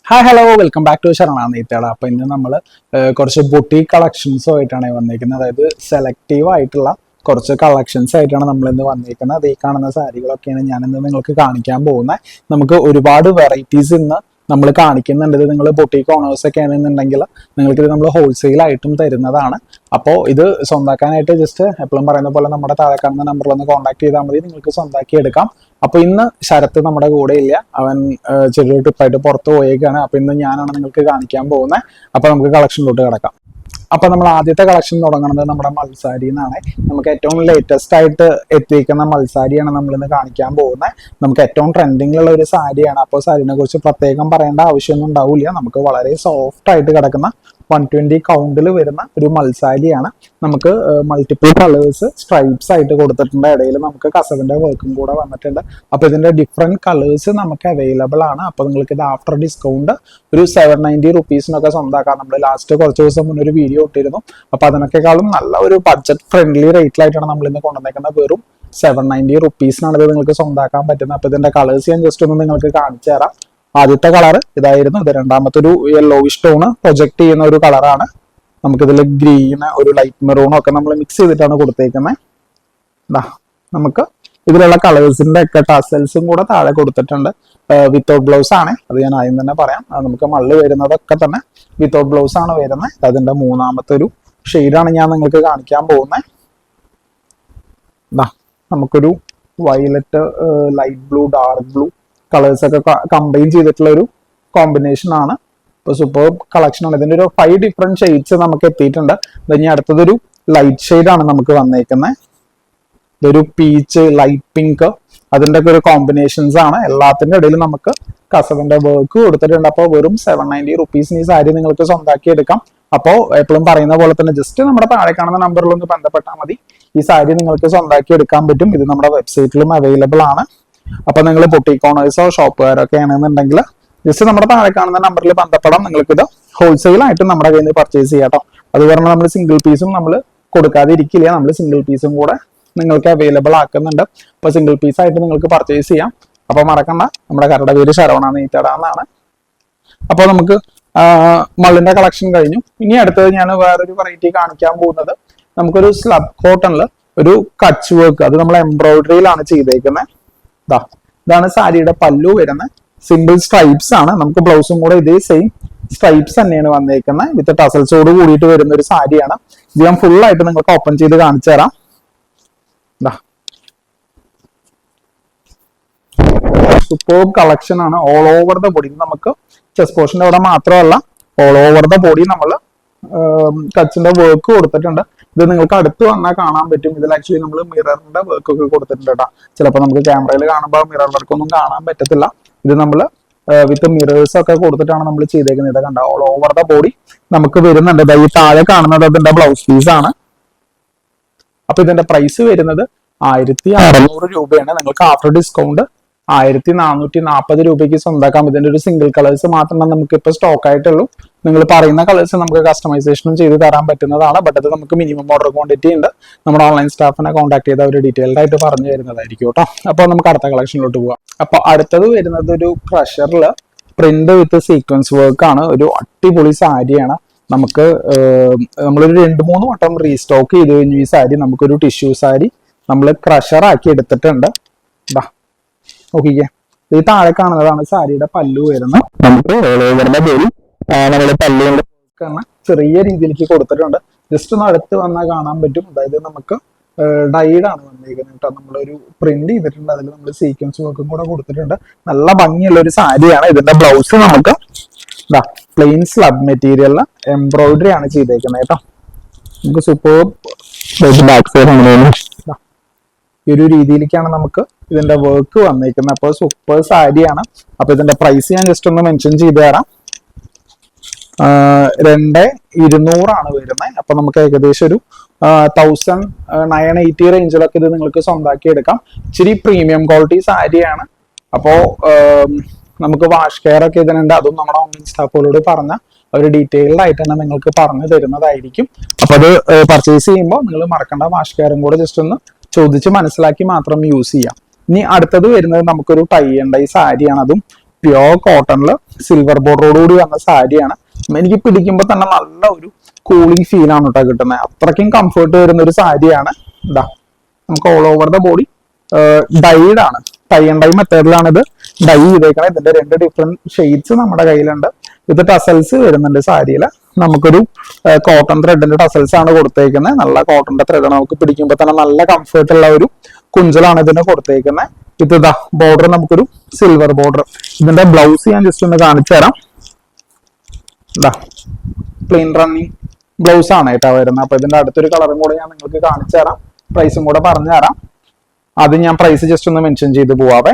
Hi hello welcome back to ശരണാനീത്തയുടെ. അപ്പോൾ ഇന്ന് നമ്മൾ കുറച്ച് ബുട്ടീക്ക് കളക്ഷൻസും ആയിട്ടാണ് വന്നിരിക്കുന്നത്. അതായത് സെലക്റ്റീവ് ആയിട്ടുള്ള കുറച്ച് കളക്ഷൻസ് ആയിട്ടാണ് നമ്മൾ ഇന്ന് വന്നിരിക്കുന്നത്. അത് ഈ കാണുന്ന സാരികളൊക്കെയാണ് ഞാനിന്ന് നിങ്ങൾക്ക് കാണിക്കാൻ പോകുന്നത്. നമുക്ക് ഒരുപാട് വെറൈറ്റീസ് ഇന്ന് നമ്മൾ കാണിക്കുന്നുണ്ട്. ഇത് നിങ്ങൾ ബുട്ടീക്ക് ഓണേഴ്സ് ഒക്കെ ആണെന്നുണ്ടെങ്കിൽ നിങ്ങൾക്കിത് നമ്മൾ ഹോൾസെയിൽ ആയിട്ടും തരുന്നതാണ്. അപ്പോൾ ഇത് സ്വന്തമാക്കാനായിട്ട് ജസ്റ്റ് എപ്പോഴും പറയുന്ന പോലെ നമ്മുടെ താഴെ കാണുന്ന നമ്പറിൽ ഒന്ന് കോൺടാക്ട് ചെയ്താൽ മതി, നിങ്ങൾക്ക് സ്വന്തമാക്കി എടുക്കാം. അപ്പൊ ഇന്ന് ശരത്ത് നമ്മുടെ കൂടെ ഇല്ല, അവൻ ചെറിയൊരു ട്രിപ്പായിട്ട് പുറത്ത് പോയേക്കാണ്. അപ്പൊ ഇന്ന് ഞാനാണ് നിങ്ങൾക്ക് കാണിക്കാൻ പോകുന്നത്. അപ്പൊ നമുക്ക് കളക്ഷനിലോട്ട് കിടക്കാം. അപ്പൊ നമ്മൾ ആദ്യത്തെ കളക്ഷൻ തുടങ്ങുന്നത് നമ്മുടെ മൽസാരി എന്നാണ്. നമുക്ക് ഏറ്റവും ലേറ്റസ്റ്റ് ആയിട്ട് എത്തിയിരിക്കുന്ന മൽസാരിയാണ് നമ്മൾ ഇന്ന് കാണിക്കാൻ പോകുന്നത്. നമുക്ക് ഏറ്റവും ട്രെൻഡിങ്ങിലുള്ള ഒരു സാരിയാണ്. അപ്പോൾ സാരിനെ കുറിച്ച് പ്രത്യേകം പറയേണ്ട ആവശ്യമൊന്നും ഉണ്ടാവില്ല. നമുക്ക് വളരെ സോഫ്റ്റ് ആയിട്ട് കിടക്കുന്ന 120 കൗണ്ടിൽ വരുന്ന ഒരു മൽസാരിയാണ്. നമുക്ക് മൾട്ടിപ്പിൾ കളേഴ്സ് സ്ട്രൈപ്സ് ആയിട്ട് കൊടുത്തിട്ടുണ്ട്. ഇടയിൽ നമുക്ക് കസവിന്റെ വർക്കും കൂടെ വന്നിട്ടുണ്ട്. അപ്പൊ ഇതിന്റെ ഡിഫറെന്റ് കളേഴ്സ് നമുക്ക് അവൈലബിൾ ആണ്. അപ്പൊ നിങ്ങൾക്ക് ഇത് ആഫ്റ്റർ ഡിസ്കൗണ്ട് ഒരു 790 റുപ്പീസിനൊക്കെ സ്വന്തമാക്കാം. നമ്മൾ ലാസ്റ്റ് കുറച്ച് ദിവസം മുന്നേ ഒരു വീഡിയോ ഇട്ടിരുന്നു. അപ്പൊ അതിനൊക്കെക്കാളും നല്ല ഒരു ബഡ്ജറ്റ് ഫ്രണ്ട്ലി റേറ്റിലായിട്ടാണ് നമ്മൾ ഇന്ന് കൊണ്ടുവന്നേക്കുന്നത്. വെറും 790 റുപ്പീസിനാണ് ഇത് നിങ്ങൾക്ക് സ്വന്തമാക്കാൻ പറ്റുന്നത്. അപ്പൊ ഇതിന്റെ കളേഴ്സ് ഞാൻ ജസ്റ്റ് ഒന്ന് നിങ്ങൾക്ക് കാണിച്ചു തരാം. ആദ്യത്തെ കളർ ഇതായിരുന്നു. ഇത് രണ്ടാമത്തെ ഒരു യെല്ലോയിഷ് ടോണ് പ്രൊജക്ട് ചെയ്യുന്ന ഒരു കളറാണ്. നമുക്കിതിൽ ഗ്രീന് ഒരു ലൈറ്റ് മെറൂണും ഒക്കെ നമ്മൾ മിക്സ് ചെയ്തിട്ടാണ് കൊടുത്തേക്കുന്നത്. നമുക്ക് ഇതിലുള്ള കളേഴ്സിന്റെ ഒക്കെ ടസൽസും കൂടെ താഴെ കൊടുത്തിട്ടുണ്ട്. വിത്തൗട്ട് ബ്ലൗസ് ആണ്, അത് ഞാൻ ആദ്യം തന്നെ പറയാം. നമുക്ക് മള്ള് വരുന്നതൊക്കെ തന്നെ വിത്തൗട്ട് ബ്ലൗസ് ആണ് വരുന്നത്. അതിന്റെ മൂന്നാമത്തെ ഒരു ഷെയ്ഡാണ് ഞാൻ നിങ്ങൾക്ക് കാണിക്കാൻ പോകുന്നത്. നമുക്കൊരു violet, light blue, dark blue colours ഒക്കെ കമ്പൈൻ ചെയ്തിട്ടുള്ള ഒരു കോമ്പിനേഷൻ ആണ്. ഇപ്പൊ സൂപ്പർ കളക്ഷൻ ആണ്. ഇതിന്റെ ഒരു 5 ഡിഫറെന്റ് ഷെയ്ഡ്സ് നമുക്ക് എത്തിയിട്ടുണ്ട്. ഇനി അടുത്തതൊരു ലൈറ്റ് ഷെയ്ഡ് ആണ് നമുക്ക് വന്നേക്കുന്നത്. ഇതൊരു പീച്ച്, ലൈറ്റ് പിങ്ക്, അതിന്റെ ഒക്കെ ഒരു കോമ്പിനേഷൻസ് ആണ്. എല്ലാത്തിന്റെ ഇടയിൽ നമുക്ക് കസവിന്റെ വർക്ക് കൊടുത്തിട്ടുണ്ട്. അപ്പോൾ വെറും 790 റുപ്പീസിന് ഈ സാരി നിങ്ങൾക്ക് സ്വന്തമാക്കി എടുക്കാം. അപ്പോൾ എപ്പോഴും പറയുന്ന പോലെ തന്നെ ജസ്റ്റ് നമ്മുടെ താഴെ കാണുന്ന നമ്പറിൽ ഒന്ന് ബന്ധപ്പെട്ടാൽ മതി, ഈ സാരി നിങ്ങൾക്ക് സ്വന്തമാക്കി എടുക്കാൻ പറ്റും. ഇത് നമ്മുടെ വെബ്സൈറ്റിലും അവൈലബിൾ ആണ്. അപ്പൊ നിങ്ങൾ ബുട്ടീക്ക് ഓണേഴ്സോ ഷോപ്പുകാരൊക്കെ ആണെന്നുണ്ടെങ്കിൽ ജസ്റ്റ് നമ്മുടെ താഴെ കാണുന്ന നമ്പറിൽ ബന്ധപ്പെടാം. നിങ്ങൾക്ക് ഇത് ഹോൾസെയിൽ ആയിട്ട് നമ്മുടെ കയ്യിൽ നിന്ന് പർച്ചേസ് ചെയ്യാം കേട്ടോ. അത് കാരണം നമ്മൾ സിംഗിൾ പീസും നമ്മൾ കൊടുക്കാതെ ഇരിക്കില്ല. നമ്മൾ സിംഗിൾ പീസും കൂടെ നിങ്ങൾക്ക് അവൈലബിൾ ആക്കുന്നുണ്ട്. അപ്പൊ സിംഗിൾ പീസ് ആയിട്ട് നിങ്ങൾക്ക് പർച്ചേസ് ചെയ്യാം. അപ്പൊ മറക്കണ്ട, നമ്മുടെ കടയുടെ പേര് ശരവണാനീത്തട എന്നാണ്. അപ്പൊ നമുക്ക് മള്ളിന്റെ കളക്ഷൻ കഴിഞ്ഞു. ഇനി അടുത്തത് ഞാൻ വേറൊരു വെറൈറ്റി കാണിക്കാൻ പോകുന്നത് നമുക്കൊരു സ്ലബ് കോട്ടണില് ഒരു കച്ച് വർക്ക്, അത് നമ്മൾ എംബ്രോയിഡറിയിലാണ് ചെയ്തേക്കുന്നത്. ഇതാണ് സാരിയുടെ പല്ലു വരുന്നത്. സിമ്പിൾ സ്ട്രൈപ്സ് ആണ്. നമുക്ക് ബ്ലൗസും കൂടെ ഇതേ സെയിം സ്ട്രൈപ്സ് തന്നെയാണ് വന്നേക്കുന്നത്. വിത്ത് ടസൽസോട് കൂടിയിട്ട് വരുന്ന ഒരു സാരിയാണ്. ഇത് ഞാൻ ഫുൾ ആയിട്ട് നിങ്ങൾക്ക് ഓപ്പൺ ചെയ്ത് കാണിച്ചു തരാം. സൂപ്പർ കളക്ഷൻ ആണ്. ഓൾ ഓവർ ദ ബോഡി, നമുക്ക് ചെസ്റ്റ് പോർഷന്റെ അവിടെ മാത്രമല്ല ഓൾ ഓവർ ദ ബോഡി നമ്മൾ കച്ചിന്റെ വർക്ക് കൊടുത്തിട്ടുണ്ട്. ഇത് നിങ്ങൾക്ക് അടുത്ത് വന്നാൽ കാണാൻ പറ്റും. ഇതിൽ ആക്ച്വലി നമ്മൾ മിററിന്റെ വർക്ക് ഒക്കെ കൊടുത്തിട്ടുണ്ട് കേട്ടോ. ചിലപ്പോൾ നമുക്ക് ക്യാമറയിൽ കാണുമ്പോൾ മിറർ വർക്ക് ഒന്നും കാണാൻ പറ്റത്തില്ല. ഇത് നമ്മൾ വിത്ത് മിറേഴ്സ് ഒക്കെ കൊടുത്തിട്ടാണ് നമ്മൾ ചെയ്തേക്കുന്നത്. ഇത് കണ്ട ഓൾ ഓവർ ദ ബോഡി നമുക്ക് വരുന്നുണ്ട്. ഈ താഴെ കാണുന്നത് അതിന്റെ ബ്ലൗസ് പീസ് ആണ്. അപ്പൊ ഇതിന്റെ പ്രൈസ് വരുന്നത് 1600 രൂപയാണ്. നിങ്ങൾക്ക് ആഫ്റ്റർ ഡിസ്കൗണ്ട് 1440 രൂപയ്ക്ക് സ്വന്തമാക്കാം. ഇതിന്റെ ഒരു സിംഗിൾ കളേഴ്സ് മാത്രമേ നമുക്ക് ഇപ്പൊ സ്റ്റോക്ക് ആയിട്ടുള്ളൂ. നിങ്ങൾ പറയുന്ന കളേഴ്സ് നമുക്ക് കസ്റ്റമൈസേഷനും ചെയ്ത് തരാൻ പറ്റുന്നതാണ്. ബട്ട് അത് നമുക്ക് മിനിമം ഓർഡർ ക്വാണ്ടിറ്റി ഉണ്ട്. നമ്മുടെ ഓൺലൈൻ സ്റ്റാഫിനെ കോൺടാക്ട് ചെയ്ത് അവർ ഡീറ്റെയിൽഡ് ആയിട്ട് പറഞ്ഞു തരുന്നതായിരിക്കും കേട്ടോ. അപ്പോൾ നമുക്ക് അടുത്ത കളക്ഷനിലോട്ട് പോവാം. അപ്പൊ അടുത്തത് വരുന്നത് ഒരു ക്രഷറില് പ്രിന്റ് വിത്ത് സീക്വൻസ് വർക്ക് ആണ്. ഒരു അടിപൊളി സാരിയാണ്. നമുക്ക് നമ്മളൊരു 2-3 വട്ടം റീസ്റ്റോക്ക് ചെയ്ത് കഴിഞ്ഞു. ഈ സാരി നമുക്കൊരു ടിഷ്യൂ സാരി നമ്മൾ ക്രഷർ ആക്കി എടുത്തിട്ടുണ്ട്. നോക്കിക്കേ, ഈ താഴെ കാണുന്നതാണ് സാരിയുടെ പല്ലു വരുന്നത്. നമുക്ക് നമ്മുടെ പല്ലുകളുടെ ചെറിയ രീതിയിലേക്ക് കൊടുത്തിട്ടുണ്ട്. ജസ്റ്റ് ഒന്ന് അടുത്ത് വന്നാൽ കാണാൻ പറ്റും. അതായത് നമുക്ക് ഡൈഡ് ആണ് വന്നിരിക്കുന്നത് കേട്ടോ. നമ്മളൊരു പ്രിന്റ് ചെയ്തിട്ടുണ്ട്. അതിൽ നമ്മൾ സീക്വൻസ് വർക്കും കൂടെ കൊടുത്തിട്ടുണ്ട്. നല്ല ഭംഗിയുള്ള ഒരു സാരിയാണ്. ഇതിന്റെ ബ്ലൗസ് നമുക്ക് പ്ലെയിൻ സ്ലബ് മെറ്റീരിയലില് എംബ്രോയിഡറി ആണ് ചെയ്തേക്കുന്നത് കേട്ടോ. നമുക്ക് സൂപ്പർ ബാക്ക് സൈഡ് ഈ ഒരു രീതിയിലേക്കാണ് നമുക്ക് ഇതിന്റെ വർക്ക് വന്നിരിക്കുന്നത്. അപ്പോൾ സൂപ്പർ സാരിയാണ്. അപ്പൊ ഇതിന്റെ പ്രൈസ് ഞാൻ ജസ്റ്റ് ഒന്ന് മെൻഷൻ ചെയ്ത് തരാം. 2200 വരുന്നത്. അപ്പൊ നമുക്ക് ഏകദേശം ഒരു 1980 റേഞ്ചിലൊക്കെ ഇത് നിങ്ങൾക്ക് സ്വന്തമാക്കി എടുക്കാം. ഇച്ചിരി പ്രീമിയം ക്വാളിറ്റി സാരിയാണ്. അപ്പോ നമുക്ക് വാഷ് കെയർ ഒക്കെ ഇതിനുണ്ട്. അതും നമ്മുടെ ഓൺലൈൻ സ്റ്റാഫുകളോട് പറഞ്ഞ അവർ ഡീറ്റെയിൽഡ് ആയിട്ട് തന്നെ നിങ്ങൾക്ക് പറഞ്ഞു തരുന്നതായിരിക്കും. അപ്പൊ അത് പർച്ചേസ് ചെയ്യുമ്പോൾ നിങ്ങൾ മറക്കേണ്ട, വാഷ് കെയറും കൂടെ ജസ്റ്റ് ഒന്ന് ചോദിച്ച് മനസ്സിലാക്കി മാത്രം യൂസ് ചെയ്യാം. ഇനി അടുത്തത് വരുന്നത് നമുക്കൊരു ടൈ ആൻഡ് ഡൈ സാരിയാണ്. അതും പ്യോർ കോട്ടണില് സിൽവർ ബോർഡറോടുകൂടി വന്ന സാരിയാണ്. എനിക്ക് പിടിക്കുമ്പോൾ തന്നെ നല്ല ഒരു കൂളിംഗ് ഫീൽ ആണ് കേട്ടോ കിട്ടുന്നത്. അത്രയ്ക്കും കംഫർട്ട് വരുന്ന ഒരു സാരിയാണ്. ഇതാ നമുക്ക് all over the body died ആണ്, ടൈ ആൻഡ് ഡൈ മെത്തേഡിലാണ് ഇത് ഡൈ ചെയ്തേക്കണം. ഇതിന്റെ 2 ഡിഫറെന്റ് ഷെയ്ഡ്സ് നമ്മുടെ കയ്യിലുണ്ട്. ഇത് ടസൽസ് വരുന്നുണ്ട് സാരിയിൽ. നമുക്കൊരു കോട്ടൺ ത്രെഡിന്റെ ടസൽസ് ആണ് കൊടുത്തേക്കുന്നത്. നല്ല കോട്ടന്റെ ത്രെഡ്, നമുക്ക് പിടിക്കുമ്പോൾ തന്നെ നല്ല കംഫർട്ട് ഉള്ള ഒരു കുഞ്ചലാണ് ഇതിന് കൊടുത്തേക്കുന്നത്. ഇത് ഇതാ ബോർഡർ നമുക്കൊരു സിൽവർ ബോർഡർ. ഇതിന്റെ ബ്ലൗസ് ഞാൻ ജസ്റ്റ് ഒന്ന് കാണിച്ചു തരാം. ഇതാ പ്ലെയിൻ റണ്ണിങ് ബ്ലൗസ് ആണ് കേട്ടോ വരുന്നത്. അപ്പൊ ഇതിന്റെ അടുത്തൊരു കളറും കൂടെ ഞാൻ നിങ്ങൾക്ക് കാണിച്ചു തരാം, പ്രൈസും കൂടെ പറഞ്ഞു തരാം. അത് ഞാൻ പ്രൈസ് ജസ്റ്റ് ഒന്ന് മെൻഷൻ ചെയ്ത് പോവാവേ.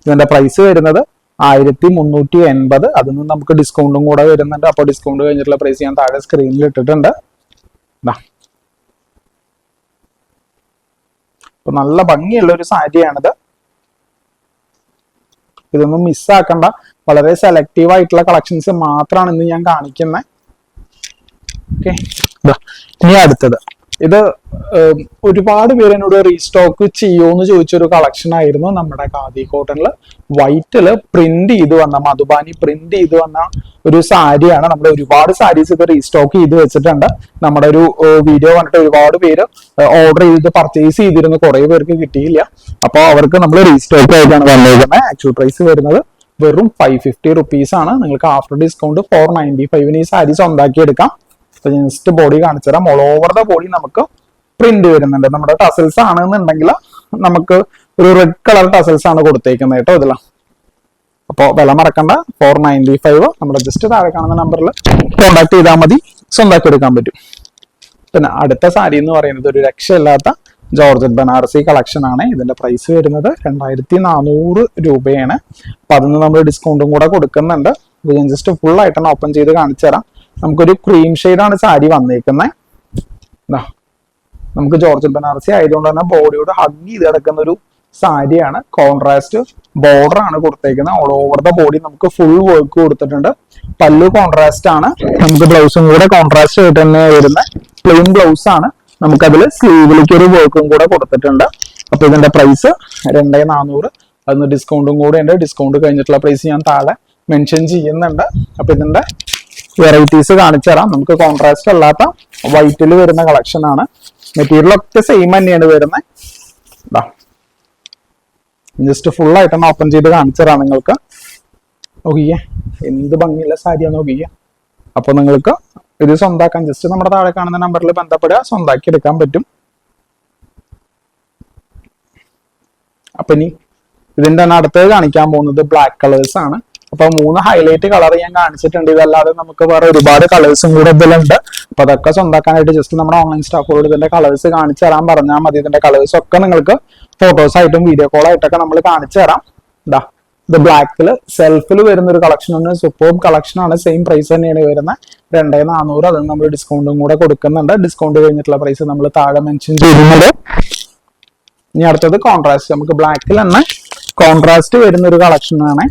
ഇതിന്റെ പ്രൈസ് വരുന്നത് 1380. അതിന് നമുക്ക് ഡിസ്കൗണ്ടും കൂടെ വരുന്നുണ്ട്. അപ്പോൾ ഡിസ്കൗണ്ട് കഴിഞ്ഞിട്ടുള്ള പ്രൈസ് ഞാൻ താഴെ സ്ക്രീനിൽ ഇട്ടിട്ടുണ്ട്. അപ്പൊ നല്ല ഭംഗിയുള്ള ഒരു സാരിയാണിത്. ഇതൊന്നും മിസ്സാക്കണ്ട. വളരെ സെലക്റ്റീവ് ആയിട്ടുള്ള കളക്ഷൻസ് മാത്രമാണ് ഇന്ന് ഞാൻ കാണിക്കുന്നത്. ഓക്കെ, ഇനി അടുത്തത് ഇത് ഒരുപാട് പേര് എന്നോട് റീസ്റ്റോക്ക് ചെയ്യുമെന്ന് ചോദിച്ചൊരു കളക്ഷൻ ആയിരുന്നു. നമ്മുടെ ഖാദി കോട്ടണില് വൈറ്റില് പ്രിന്റ് ചെയ്ത് വന്ന, മധുബാനി പ്രിന്റ് ചെയ്ത് വന്ന ഒരു സാരിയാണ്. നമ്മുടെ ഒരുപാട് സാരീസ് ഇത് റീസ്റ്റോക്ക് ചെയ്ത് വെച്ചിട്ടുണ്ട്. നമ്മുടെ ഒരു വീഡിയോ കണ്ടിട്ട് ഒരുപാട് പേര് ഓർഡർ ചെയ്ത് പർച്ചേസ് ചെയ്തിരുന്നു, കുറെ പേർക്ക് കിട്ടിയില്ല. അപ്പൊ അവർക്ക് നമ്മൾ റീസ്റ്റോക്ക് ആയിട്ടാണ് വന്നിരിക്കുന്നത്. ആക്ച്വൽ പ്രൈസ് വരുന്നത് വെറും 550 റുപ്പീസ് ആണ്. നിങ്ങൾക്ക് ആഫ്റ്റർ ഡിസ്കൗണ്ട് 495 ഈ സാരി സ്വന്താക്കി എടുക്കാം. ജസ്റ്റ് ബോഡി കാണിച്ചു തരാം. ഓൾ ഓവർ ദ ബോഡി നമുക്ക് പ്രിന്റ് വരുന്നുണ്ട്. നമ്മുടെ ടസൽസ് ആണെന്നുണ്ടെങ്കിൽ നമുക്ക് ഒരു റെഡ് കളർ ടസൽസ് ആണ് കൊടുത്തേക്കുന്നത് കേട്ടോ ഇതില. അപ്പോൾ വില മറക്കണ്ട, 495. നമ്മുടെ ജസ്റ്റ് താഴെ കാണുന്ന നമ്പറിൽ കോൺടാക്ട് ചെയ്താൽ മതി, സ്വന്തമാക്കി എടുക്കാൻ പറ്റും. പിന്നെ അടുത്ത സാരി എന്ന് പറയുന്നത് ഒരു രക്ഷയില്ലാത്ത ജോർജറ്റ് ബനാറസി കളക്ഷൻ ആണ്. ഇതിന്റെ പ്രൈസ് വരുന്നത് 2400 രൂപയാണ്. അപ്പൊ അതിന് നമ്മൾ ഡിസ്കൗണ്ടും കൂടെ കൊടുക്കുന്നുണ്ട്. ഇത് ഞാൻ ജസ്റ്റ് ഫുൾ ആയിട്ടാണ് ഓപ്പൺ ചെയ്ത് കാണിച്ചു തരാം. നമുക്കൊരു ക്രീം ഷെയ്ഡാണ് സാരി വന്നേക്കുന്നത്. നമുക്ക് ജോർജറ്റ് ബനാറസി ആയതുകൊണ്ട് തന്നെ ബോഡിയോട് ഹഗ് ചെയ്ത് കിടക്കുന്ന ഒരു സാരിയാണ്. കോൺട്രാസ്റ്റ് ബോർഡർ ആണ് കൊടുത്തേക്കുന്നത്. ഓൾ ഓവർ ദ ബോഡി നമുക്ക് ഫുൾ വർക്ക് കൊടുത്തിട്ടുണ്ട്. പല്ലു കോൺട്രാസ്റ്റ് ആണ്. നമുക്ക് ബ്ലൗസും കൂടെ കോൺട്രാസ്റ്റ് ആയിട്ട് തന്നെ വരുന്ന പ്ലെയിൻ ബ്ലൗസ് ആണ്. നമുക്കതിൽ സ്ലീവിലേക്ക് ഒരു വർക്കും കൂടെ കൊടുത്തിട്ടുണ്ട്. അപ്പൊ ഇതിന്റെ പ്രൈസ് 2400. അതിന് ഡിസ്കൗണ്ടും കൂടെ ഉണ്ട്. ഡിസ്കൗണ്ട് കഴിഞ്ഞിട്ടുള്ള പ്രൈസ് ഞാൻ താഴെ മെൻഷൻ ചെയ്യുന്നുണ്ട്. അപ്പൊ ഇതിന്റെ വെറൈറ്റീസ് കാണിച്ചു തരാം. നമുക്ക് കോൺട്രാസ്റ്റ് അല്ലാത്ത വൈറ്റിൽ വരുന്ന കളക്ഷൻ ആണ്. മെറ്റീരിയൽ ഒക്കെ സെയിം തന്നെയാണ് വരുന്നത്. ജസ്റ്റ് ഫുൾ ആയിട്ടാണ് ഓപ്പൺ ചെയ്ത് കാണിച്ചു തരാം നിങ്ങൾക്ക്. നോക്കിയേ എന്ത് ഭംഗിയുള്ള സാരിയാണ് നോക്കിയേ. അപ്പൊ നിങ്ങൾക്ക് ഇത് സ്വന്താക്കാൻ ജസ്റ്റ് നമ്മുടെ താഴെ കാണുന്ന നമ്പറിൽ ബന്ധപ്പെടുക, സ്വന്താക്കി എടുക്കാൻ പറ്റും. അപ്പൊ ഇനി ഇതിന്റെ തന്നെ അടുത്തത് കാണിക്കാൻ പോകുന്നത് ബ്ലാക്ക് കളേഴ്സ് ആണ്. അപ്പൊ 3 ഹൈലൈറ്റ് കളർ ഞാൻ കാണിച്ചിട്ടുണ്ട്. ഇതല്ലാതെ നമുക്ക് വേറെ ഒരുപാട് കളേഴ്സും കൂടെ ഇതിലുണ്ട്. അപ്പൊ അതൊക്കെ സ്വന്താക്കാനായിട്ട് ജസ്റ്റ് നമ്മുടെ ഓൺലൈൻ സ്റ്റാഫോട് ഇതിന്റെ കളേഴ്സ് കാണിച്ചു തരാൻ പറഞ്ഞാൽ മതി. ഇതിന്റെ കളേഴ്സ് ഒക്കെ നിങ്ങൾക്ക് ഫോട്ടോസ് ആയിട്ടും വീഡിയോ കോൾ ആയിട്ടൊക്കെ നമ്മൾ കാണിച്ചു തരാം. ഇത് ബ്ലാക്കിൽ സെൽഫിൽ വരുന്ന ഒരു കളക്ഷൻ ആണ്. സൂപ്പർബ് കളക്ഷൻ ആണ്. സെയിം പ്രൈസ് തന്നെയാണ് വരുന്നത് 2400. അതിന് നമ്മൾ ഡിസ്കൗണ്ടും കൂടെ കൊടുക്കുന്നുണ്ട്. ഡിസ്കൗണ്ട് കഴിഞ്ഞിട്ടുള്ള പ്രൈസ് നമ്മൾ താഴെ മെൻഷൻ ചെയ്യുന്നത്. ഇനി അടുത്തത് കോൺട്രാസ്റ്റ്. നമുക്ക് ബ്ലാക്കിൽ തന്നെ കോൺട്രാസ്റ്റ് വരുന്ന ഒരു കളക്ഷൻ ആണ്.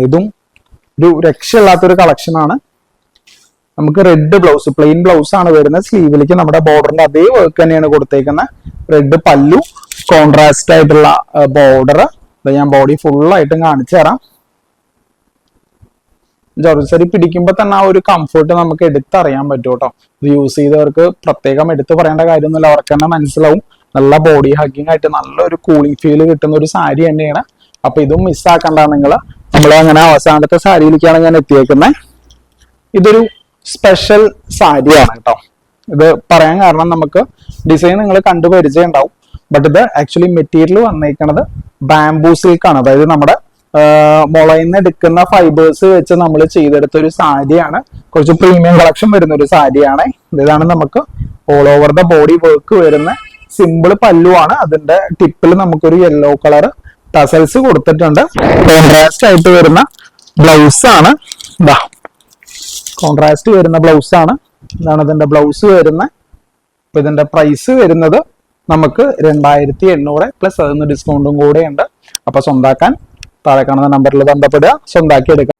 ഇതും ഒരു രക്ഷയില്ലാത്തൊരു കളക്ഷൻ ആണ്. നമുക്ക് റെഡ് ബ്ലൗസ്, പ്ലെയിൻ ബ്ലൗസ് ആണ് വരുന്നത്. സ്ലീവിലേക്ക് നമ്മുടെ ബോർഡറിന്റെ അതേ വർക്ക് തന്നെയാണ് കൊടുത്തേക്കുന്നത്. റെഡ് പല്ലു, കോൺട്രാസ്റ്റ് ആയിട്ടുള്ള ബോർഡർ. ഞാൻ ബോഡി ഫുൾ ആയിട്ടും കാണിച്ചു തരാം. ജോർജറ്റ് സാരി പിടിക്കുമ്പോൾ തന്നെ ആ ഒരു കംഫർട്ട് നമുക്ക് എടുത്തറിയാൻ പറ്റും കേട്ടോ. ഇത് യൂസ് ചെയ്തവർക്ക് പ്രത്യേകം എടുത്ത് പറയേണ്ട കാര്യമൊന്നുമില്ല, അവർക്ക് തന്നെ മനസ്സിലാവും. നല്ല ബോഡി ഹഗ്ഗിങ് ആയിട്ട് നല്ലൊരു കൂളിംഗ് ഫീൽ കിട്ടുന്ന ഒരു സാരി തന്നെയാണ്. അപ്പൊ ഇതും മിസ്സാക്കണ്ട നിങ്ങൾ. നമ്മൾ അങ്ങനെ അവസാനത്തെ സാരിയിലേക്കാണ് ഞാൻ എത്തിയേക്കുന്നത്. ഇതൊരു സ്പെഷ്യൽ സാരിയാണ് കേട്ടോ. ഇത് പറയാൻ കാരണം നമുക്ക് ഡിസൈൻ നിങ്ങൾ കണ്ടു പരിചയം ഉണ്ടാവും. ബട്ട് ഇത് ആക്ച്വലി മെറ്റീരിയൽ വന്നേക്കുന്നത് ബാംബൂ സിൽക്ക് ആണ്. അതായത് നമ്മുടെ മുളയിന്ന് എടുക്കുന്ന ഫൈബേഴ്സ് വെച്ച് നമ്മൾ ചെയ്തെടുത്ത ഒരു സാരിയാണ്. കുറച്ച് പ്രീമിയം കളക്ഷൻ വരുന്ന ഒരു സാരിയാണ്. ഇതാണ് നമുക്ക് all over the body work വരുന്ന സിമ്പിൾ പല്ലുവാണ്. അതിന്റെ ടിപ്പിൽ നമുക്കൊരു യെല്ലോ കളർ ടസൽസ് കൊടുത്തിട്ടുണ്ട്. കോൺട്രാസ്റ്റ് ആയിട്ട് വരുന്ന ബ്ലൗസ് ആണ്. കോൺട്രാസ്റ്റ് വരുന്ന ബ്ലൗസ് ആണ്. ഇതാണ് ഇതിന്റെ ബ്ലൗസ് വരുന്നത്. അപ്പൊ ഇതിന്റെ പ്രൈസ് വരുന്നത് നമുക്ക് 2800 പ്ലസ് അതിന് ഡിസ്കൗണ്ടും കൂടെ ഉണ്ട്. അപ്പൊ സ്വന്താക്കാൻ താഴെ കാണുന്ന നമ്പറിൽ ബന്ധപ്പെടുക, സ്വന്താക്കി എടുക്കാം.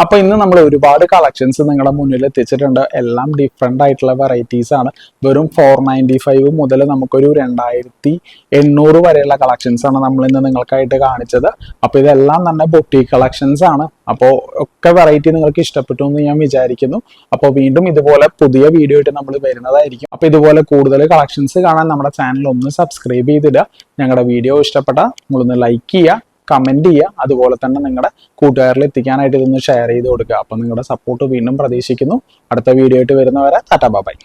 അപ്പൊ ഇന്ന് നമ്മൾ ഒരുപാട് കളക്ഷൻസ് നിങ്ങളുടെ മുന്നിൽ എത്തിച്ചിട്ടുണ്ട്. എല്ലാം ഡിഫറെന്റ് ആയിട്ടുള്ള വെറൈറ്റീസ് ആണ്. വെറും 495 മുതൽ നമുക്കൊരു 2800 വരെയുള്ള കളക്ഷൻസ് ആണ് നമ്മൾ ഇന്ന് നിങ്ങൾക്കായിട്ട് കാണിച്ചത്. അപ്പൊ ഇതെല്ലാം തന്നെ ബൊട്ടീക്ക് കളക്ഷൻസ് ആണ്. അപ്പോൾ ഒക്കെ വെറൈറ്റി നിങ്ങൾക്ക് ഇഷ്ടപ്പെട്ടു എന്ന് ഞാൻ വിചാരിക്കുന്നു. അപ്പോൾ വീണ്ടും ഇതുപോലെ പുതിയ വീഡിയോ ആയിട്ട് നമ്മൾ വരുന്നതായിരിക്കും. അപ്പൊ ഇതുപോലെ കൂടുതൽ കളക്ഷൻസ് കാണാൻ നമ്മുടെ ചാനൽ ഒന്ന് സബ്സ്ക്രൈബ് ചെയ്തിടുക. ഞങ്ങളുടെ വീഡിയോ ഇഷ്ടപ്പെട്ടാൽ നിങ്ങളൊന്ന് ലൈക്ക് ചെയ്യുക, കമന്റ് ചെയ്യുക, അതുപോലെ തന്നെ നിങ്ങളുടെ കൂട്ടുകാരിൽ എത്തിക്കാനായിട്ട് ഇതൊന്ന് ഷെയർ ചെയ്ത് കൊടുക്കുക. അപ്പൊ നിങ്ങളുടെ സപ്പോർട്ട് വീണ്ടും പ്രതീക്ഷിക്കുന്നു. അടുത്ത വീഡിയോ ആയിട്ട് വരുന്നവരെ ടാറ്റാ ബൈ.